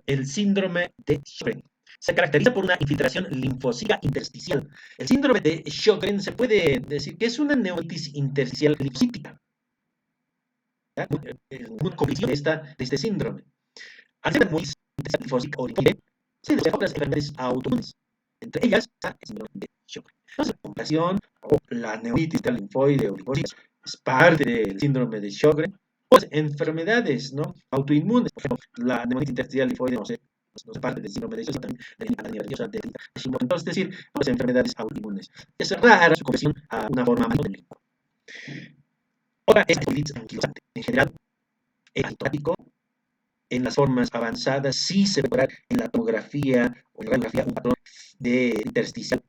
El síndrome de Sjögren se caracteriza por una infiltración linfótica intersticial. El síndrome de Sjögren se puede decir que es una neumonitis intersticial linfocítica. Una complicación de este síndrome. Al ser neumonitis intersticial linfocítica o linfoide, se desarrollan otras enfermedades autoinmunes. Entre ellas está el síndrome de Sjögren. Entonces, la complicación o la neumonitis linfoide o linfocítica es parte del síndrome de Sjögren. Pues enfermedades, ¿no? Autoinmunes, por ejemplo, la neumonitis intersticial linfoide, no sé parte del síndrome de Sjögren, también de la anemia nerviosa, de Hashimoto. Entonces, es decir, pues enfermedades autoinmunes. Es rara su conversión a una forma más del linfoma. Otra es la espondilitis anquilosante. En general, el asintomático, en las formas avanzadas, sí se puede ver en la tomografía o en la radiografía un patrón de intersticial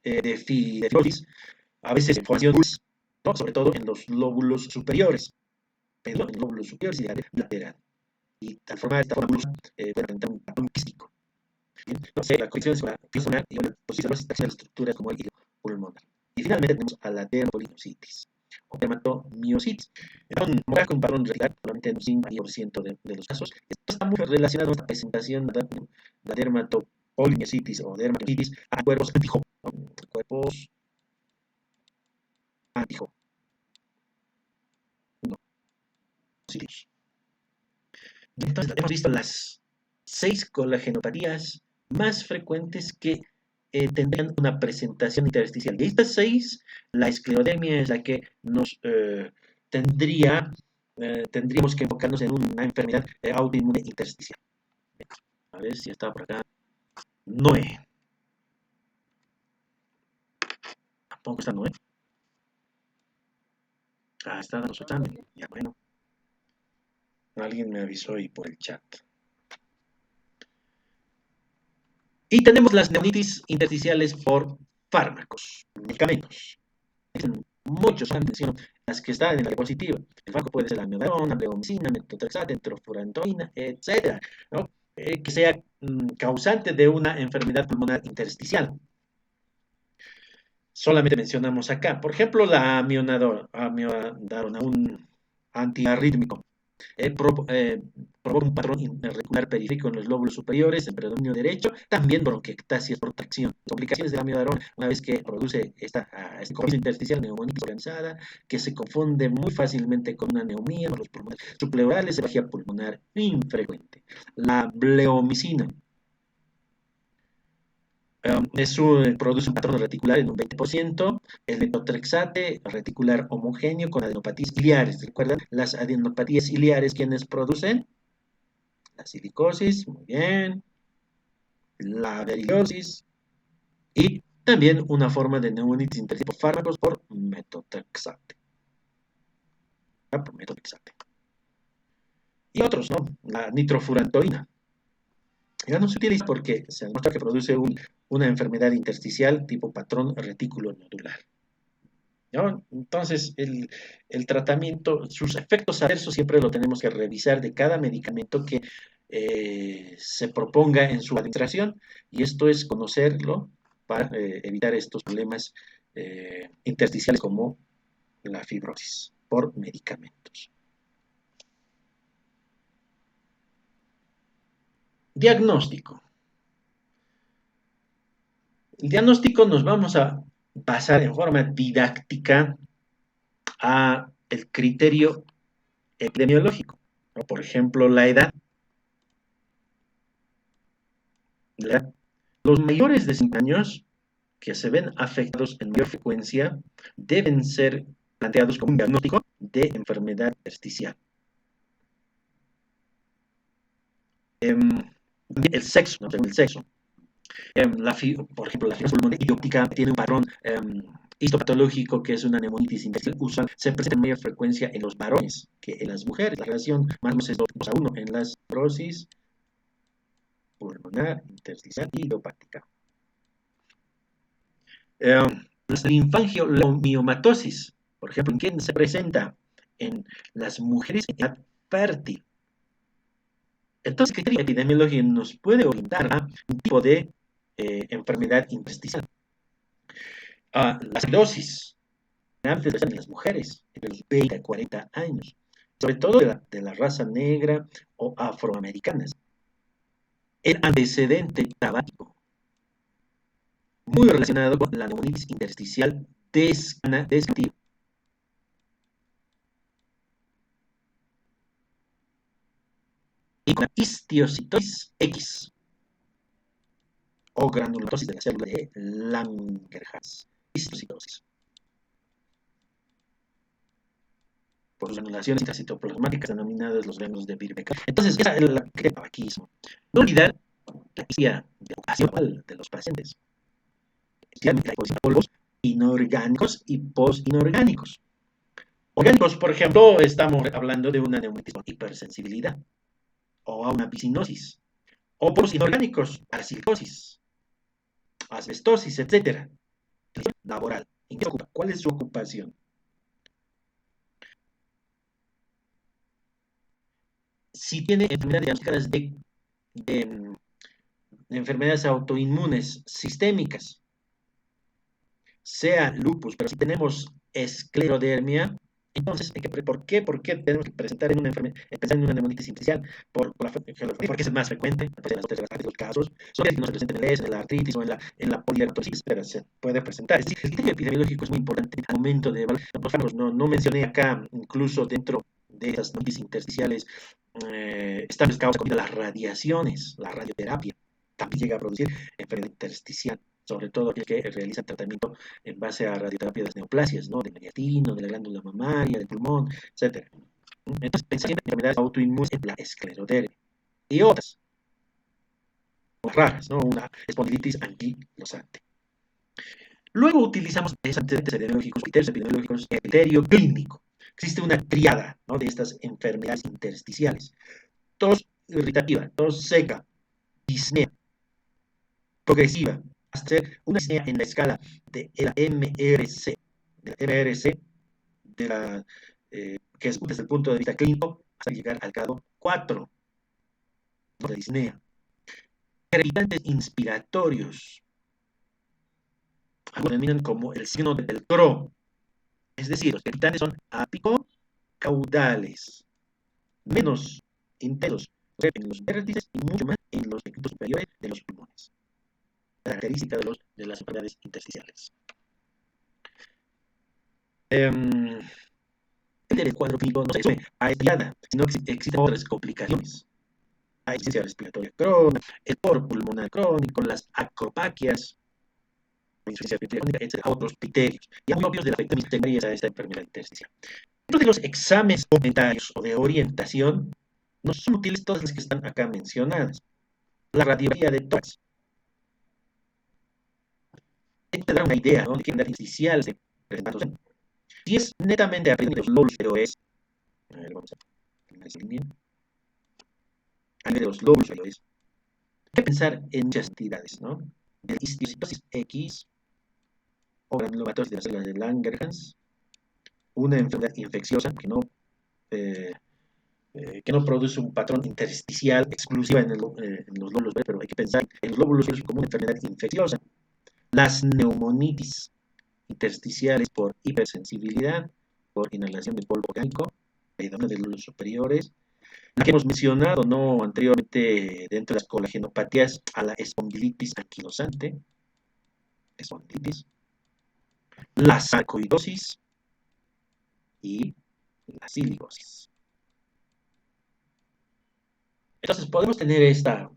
de fibrosis, a veces en formación dulce, ¿no? Sobre todo en los lóbulos superiores, pero en los lóbulos superiores y de lateral. Y al formar esta forma dulce, puede presentar un patrón quístico. No sé, la condición es una pulmonar y una posición de las estructuras como el hilo pulmonar. Y finalmente tenemos a la dermatolinositis o dermatomiositis. Es un monográfico, un patrón radical, probablemente en un 5% de los casos. Esto está muy relacionado con esta presentación de la dermatopolimiositis o dermatomiositis a cuerpos antijo. Cuerpos antijo. No. Entonces, hemos visto las 6 colagenopatías más frecuentes que tendrían una presentación intersticial. De estas 6, la esclerodermia es la que nos tendríamos que enfocarnos en una enfermedad autoinmune intersticial. A ver si está por acá. Noé. Tampoco está Noé. Ah, está dando su examen. Ya bueno. Alguien me avisó ahí por el chat. Y tenemos las neumonitis intersticiales por fármacos, medicamentos. Existen muchos, atención, las que están en la diapositiva. El fármaco puede ser la amiodarona, bleomicina, metotrexate, enterofurantoína, etcétera, ¿no? Que sea causante de una enfermedad pulmonar intersticial. Solamente mencionamos acá, por ejemplo, la amiodarona, un antiarrítmico. Provoca un patrón irregular periférico en los lóbulos superiores, en predominio derecho, también bronquiectasis por tracción. Complicaciones de la amiodarona, una vez que produce esta corriente intersticial neumónica organizada, que se confunde muy fácilmente con una neumonía, los pulmones subpleurales, hemorragia pulmonar infrecuente. La bleomicina. Produce un patrón reticular en un 20%, el metotrexate reticular homogéneo con adenopatías iliares. ¿Recuerdan las adenopatías iliares quienes producen? La silicosis, muy bien, la beriliosis y también una forma de neumonitis intersticial por fármacos por metotrexate. Por metotrexate. Y otros, ¿no? La nitrofurantoína. Ya no se utiliza porque se demuestra que produce una enfermedad intersticial tipo patrón retículo nodular, ¿no? Entonces, el tratamiento, sus efectos adversos siempre lo tenemos que revisar de cada medicamento que se proponga en su administración, y esto es conocerlo para evitar estos problemas intersticiales como la fibrosis por medicamentos. Diagnóstico. El diagnóstico nos vamos a basar en forma didáctica a el criterio epidemiológico, ¿no? Por ejemplo, la edad. Los mayores de 5 años que se ven afectados en mayor frecuencia deben ser planteados como un diagnóstico de enfermedad intersticial. El sexo, ¿no? Según el sexo. Por ejemplo, la fibrosis pulmonar idióptica tiene un patrón histopatológico que es una neumonitis intersticial usual. Se presenta en mayor frecuencia en los varones que en las mujeres. La relación más o menos es 2:1 en las fibrosis pulmonar intersticial idiopática. La linfangiomatosis, por ejemplo, ¿en quién se presenta? En las mujeres en edad fértil. Entonces, el criterio epidemiológico nos puede orientar a un tipo de enfermedad intersticial. La cirrosis en las mujeres entre los 20 a 40 años, sobre todo de la raza negra o afroamericanas. El antecedente tabáquico, muy relacionado con la neumonitis intersticial descriptiva. Y con la histiocitosis X o granulomatosis de la célula de Langerhans. Histocitosis. Por sus anulaciones intracitoplasmáticas denominadas los granos de Birbeck. Entonces, esa es la que tabaquismo. No olvidar la historia de ocupación de los pacientes. Especialmente la exposición a polvos inorgánicos y postinorgánicos. Orgánicos, por ejemplo, estamos hablando de una neumonitis por hipersensibilidad o a una piscinosis. O polvos inorgánicos, silicosis, asbestosis, etc. Laboral. ¿En qué se ocupa? ¿Cuál es su ocupación? Si tiene enfermedades diagnosticadas de enfermedades autoinmunes sistémicas, sea lupus, pero si tenemos esclerodermia, entonces, ¿por qué? ¿Por qué tenemos que presentar en una enfermedad, pensar en una neumonitis intersticial? Porque es más frecuente, en las otras de los casos, sobre que no se presenta en el ES, en la artritis o en la poliartrosis, pero se puede presentar. Es decir, el criterio epidemiológico es muy importante al momento de evaluar los fármacos. No mencioné acá, incluso dentro de esas neumonitis intersticiales, están las causas de las radiaciones, la radioterapia, también llega a producir enfermedad intersticial. sobre todo aquel que realiza tratamiento en base a radioterapia de las neoplasias, ¿no? De mediastino, de la glándula mamaria, del pulmón, etcétera. Entonces, pensar siempre en enfermedades autoinmunes, en la esclerodermia y otras más raras, ¿no? Una espondilitis anquilosante. Luego utilizamos antecedentes epidemiológicos, criterios epidemiológicos, criterio clínico. Existe una triada, ¿no? De estas enfermedades intersticiales. Tos irritativa, tos seca, disnea progresiva, hasta ser una disnea en la escala de la MRC, que es desde el punto de vista clínico, hasta llegar al grado 4, ¿no? De disnea. Crepitantes inspiratorios, algunos denominan como el signo de Velcro, es decir, los crepitantes son apicocaudales, menos intensos en los vértices y mucho más en los segmentos superiores de los pulmones. Característica de las enfermedades intersticiales. El cuadro clínico no se resume a esta tirada, sino que existen otras complicaciones. La insuficiencia respiratoria crónica, el coro pulmonar crónico, las acropaquias, la insuficiencia respiratoria crónica, etc. Otros criterios, ya muy obvios de la afectación secundaria a esta enfermedad intersticial. Dentro de los exámenes complementarios o de orientación, no son útiles todas las que están acá mencionadas. La radiografía de tórax. Esto te da una idea, ¿no? De qué enfermedad intersticial se presentan. Si es netamente arriba de los lóbulos, pero es. A ver, vamos a poner esa línea. A nivel de los lóbulos, pero es. Hay que pensar en muchas entidades, ¿no? De histiocytosis X o granulomatosis de las células de Langerhans, una enfermedad infecciosa que no produce un patrón intersticial exclusiva en los lóbulos B, pero hay que pensar en los lóbulos como una enfermedad infecciosa. Las neumonitis intersticiales por hipersensibilidad, por inhalación de polvo orgánico, edema de los superiores, la que hemos mencionado, ¿no? Anteriormente dentro de las colagenopatías, a la espondilitis anquilosante, espondilitis, la sarcoidosis y la silicosis. Entonces podemos tener esta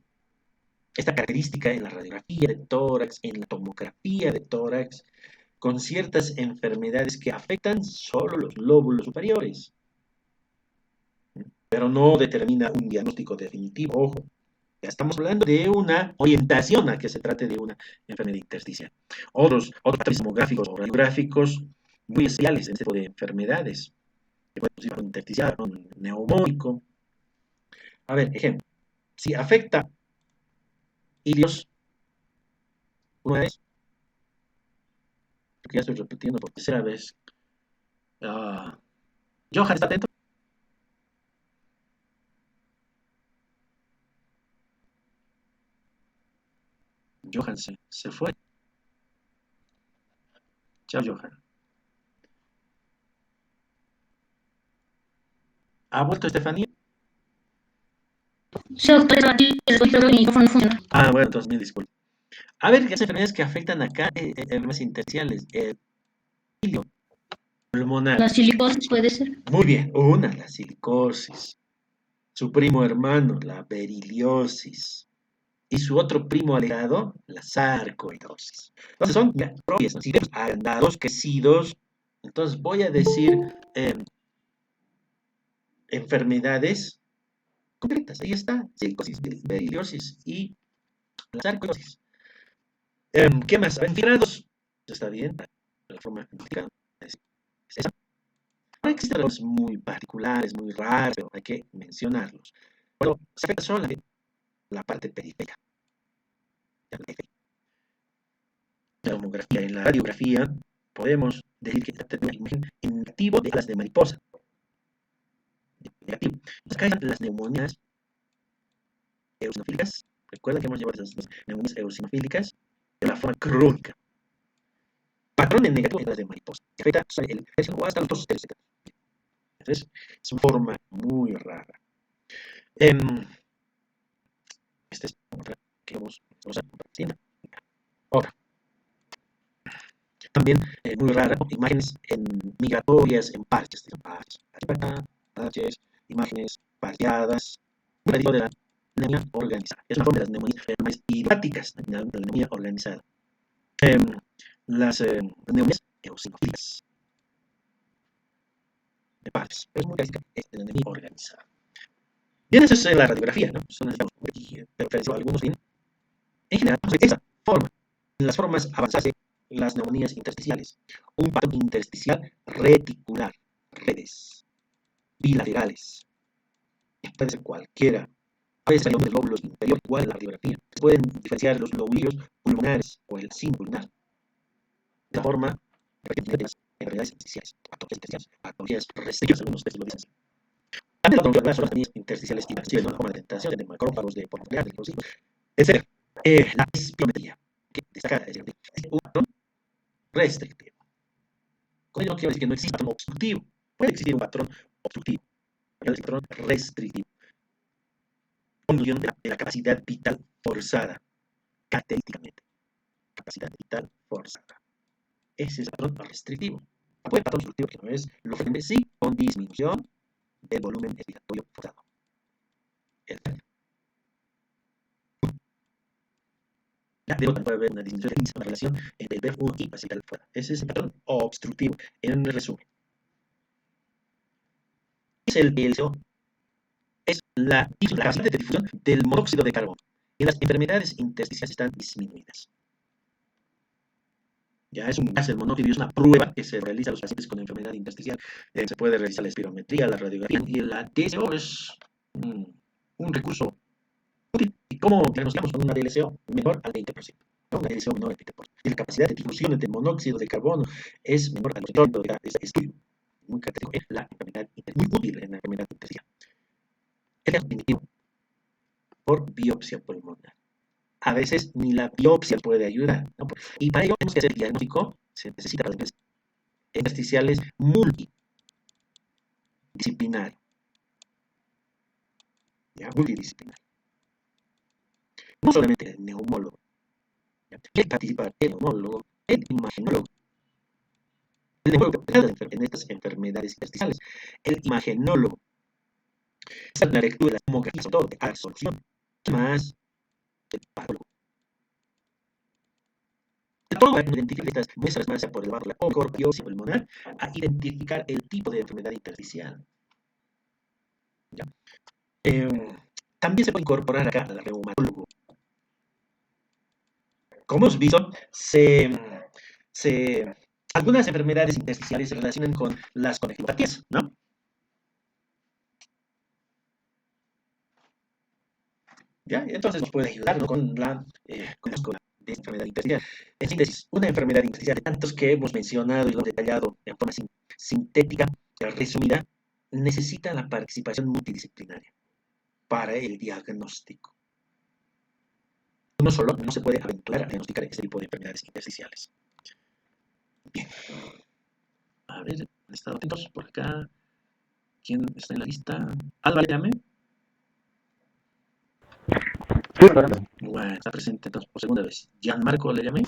característica en la radiografía de tórax, en la tomografía de tórax, con ciertas enfermedades que afectan solo los lóbulos superiores, pero no determina un diagnóstico definitivo. Ojo, ya estamos hablando de una orientación a que se trate de una enfermedad intersticial. Otros patrones demográficos o radiográficos muy especiales en este tipo de enfermedades, que pueden ser un intersticial, un neumónico. A ver, ejemplo, si afecta ilios, una vez, porque ya estoy repitiendo por tercera vez. Johan, ¿está atento? Johan se fue. Chao, Johan. ¿Ha vuelto Estefanía? Sí, doctor, aquí estoy, pero mi micrófono no funciona. Bueno, entonces mil disculpas. A ver, las enfermedades que afectan acá, enfermedades intersticiales, el ilio pulmonar. La silicosis puede ser. Muy bien, la silicosis. Su primo hermano, la beriliosis. Y su otro primo alegado, la sarcoidosis. Entonces son propias, ¿no? Si vemos agrandados, crecidos, entonces voy a decir enfermedades concretas. Ahí está, silicosis, beriliosis y la sarcoidosis. ¿Qué más? Infiltrados. Está bien, la forma indicada es esa. Ahora existen errores muy particulares, muy raros, pero hay que mencionarlos. Bueno, se afecta solo la parte periférica. La tomografía, en la radiografía, podemos decir que tenemos una imagen en negativo de alas de mariposa. Negativo. Entonces, acá están las neumonías eosinofílicas. Recuerda que hemos llevado esas neumonías eosinofílicas de la forma crónica. Patrón en negativo de alas de mariposa. Que afecta el peso o hasta los dos tercios. Entonces, es una forma muy rara. Esta es otra que vamos a usar. Otra. También muy rara, imágenes migratorias en parches, imágenes parcheadas, un medio de la neumonía organizada. Es una forma de las neumonías idiopáticas, la neumonía organizada. Las neumonías eosinofílicas de padres. Es muy clásica, es de la anemia organizada. Bien, eso es la radiografía, ¿no? Son, digamos, pero algunos bien. En general, de esa forma, las formas avanzadas de las neumonías intersticiales, un patrón intersticial reticular, redes bilaterales, puede ser cualquiera, a veces hay los lóbulos inferiores, igual en la radiografía, se pueden diferenciar los lóbulos pulmonares o el sinpulmonar, de la forma repentina de las enfermedades intersticiales, patologías restrictivas, algunos textos lo dicen así. También la patología son las neumonías intersticiales invasivas, ¿no? La forma de tentación de macrófagos, de pornonucleares, de leucocitos, etc. La espirometría, que destaca es un patrón restrictivo. Con ello no quiero decir que no exista un patrón obstructivo. Puede existir un patrón obstructivo, pero es un patrón restrictivo. Condición de la capacidad vital forzada, característicamente. Capacidad vital forzada. Ese es el patrón restrictivo. Puede el patrón obstructivo, que no es lo frecuente, sí, con disminución del volumen expiratorio forzado. La de puede haber una disminución de la relación entre el VF1 y capacidad vital forzada. Ese es el patrón obstructivo. En resumen, es el PLCO. Es la capacidad de difusión del monóxido de carbono. En las enfermedades intersticiales están disminuidas. Ya es un gas, el monóxido es una prueba que se realiza a los pacientes con enfermedad intersticial. Se puede realizar la espirometría, la radiografía y la DSO es un recurso útil. ¿Y cómo diagnosticamos con una DLCO menor al 20%? ¿No? Una DLCO menor al 20%. Y la capacidad de difusión del monóxido de carbono es menor al 20%. De este estudio. Muy característico en la enfermedad, muy útil en la enfermedad intersticial. El diagnóstico por biopsia pulmonar. A veces ni la biopsia puede ayudar, ¿no? Y para ello tenemos que hacer el diagnóstico, se necesita para intersticiales multidisciplinario, ¿ya? Multidisciplinario. No solamente el neumólogo, ¿ya? Quiere participar el neumólogo, el imagenólogo. El neumólogo en estas enfermedades intersticiales, el imagenólogo, es la lectura de las tomografías, sobre todo de absorción, más el patólogo. Todo va a identificar estas muestras más por debajo de la biopsia pulmonar a identificar el tipo de enfermedad intersticial. ¿Ya? También se puede incorporar acá al reumatólogo. Como hemos visto, algunas enfermedades intersticiales se relacionan con las conectivopatías, ¿no? ¿Ya? Entonces nos puede ayudar, ¿no? con la de enfermedad intersticial. En síntesis, una enfermedad intersticial de tantos que hemos mencionado y lo detallado de forma sintética, resumida, necesita la participación multidisciplinaria para el diagnóstico. Uno solo no se puede aventurar a diagnosticar este tipo de enfermedades intersticiales. Bien. A ver, han estado atentos por acá. ¿Quién está en la lista? Alba, le llamé. Bueno, está presente entonces por segunda vez. Gianmarco, le llamé.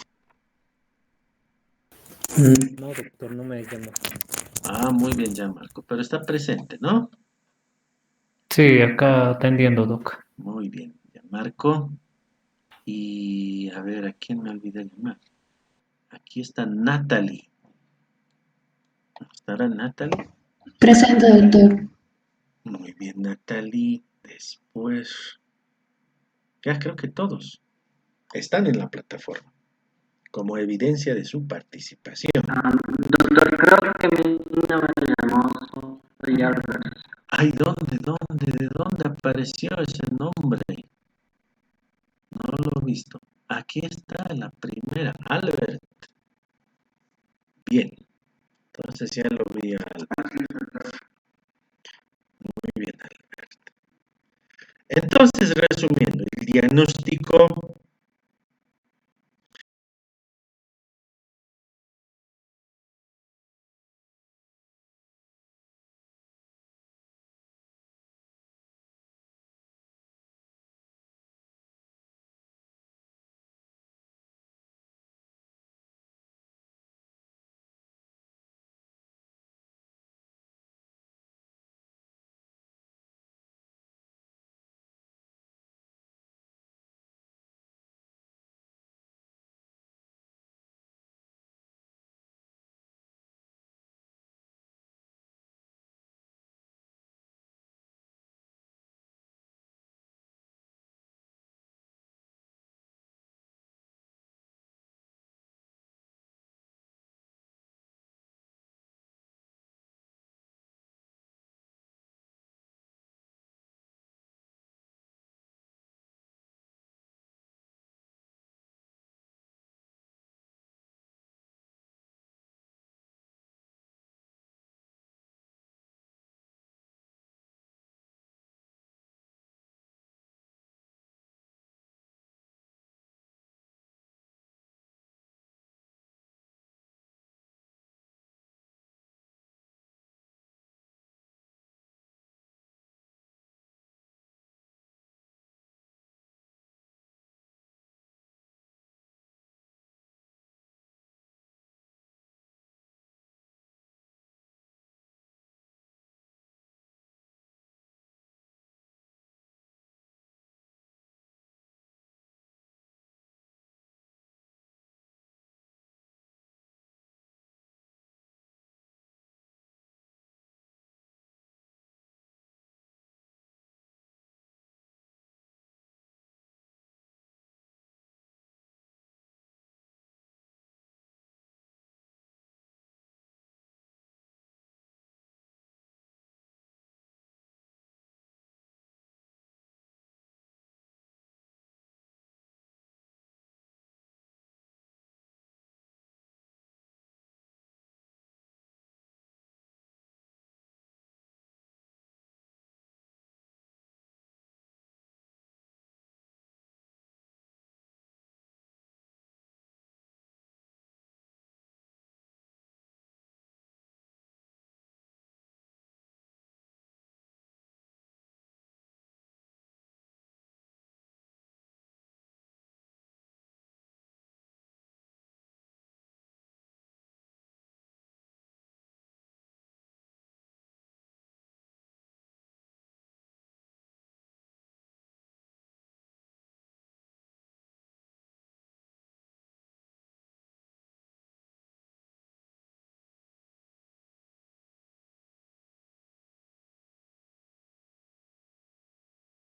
No, doctor, no me llamó. Ah, muy bien, Gianmarco, pero está presente, ¿no? Sí, acá atendiendo, doc. Muy bien, Gianmarco. Y a ver, ¿a quién me olvidé llamar? Aquí está Natalie. ¿Estará Natalie? Presente, doctor. Muy bien, Natalie. Después, ya creo que todos están en la plataforma como evidencia de su participación. Doctor, creo que mi niño me llamó. Soy Albert. Ay, de dónde apareció ese nombre? No lo he visto. Aquí está la primera, Albert. Bien, entonces ya lo vi a Albert. Muy bien, Albert. Entonces, resumiendo, el diagnóstico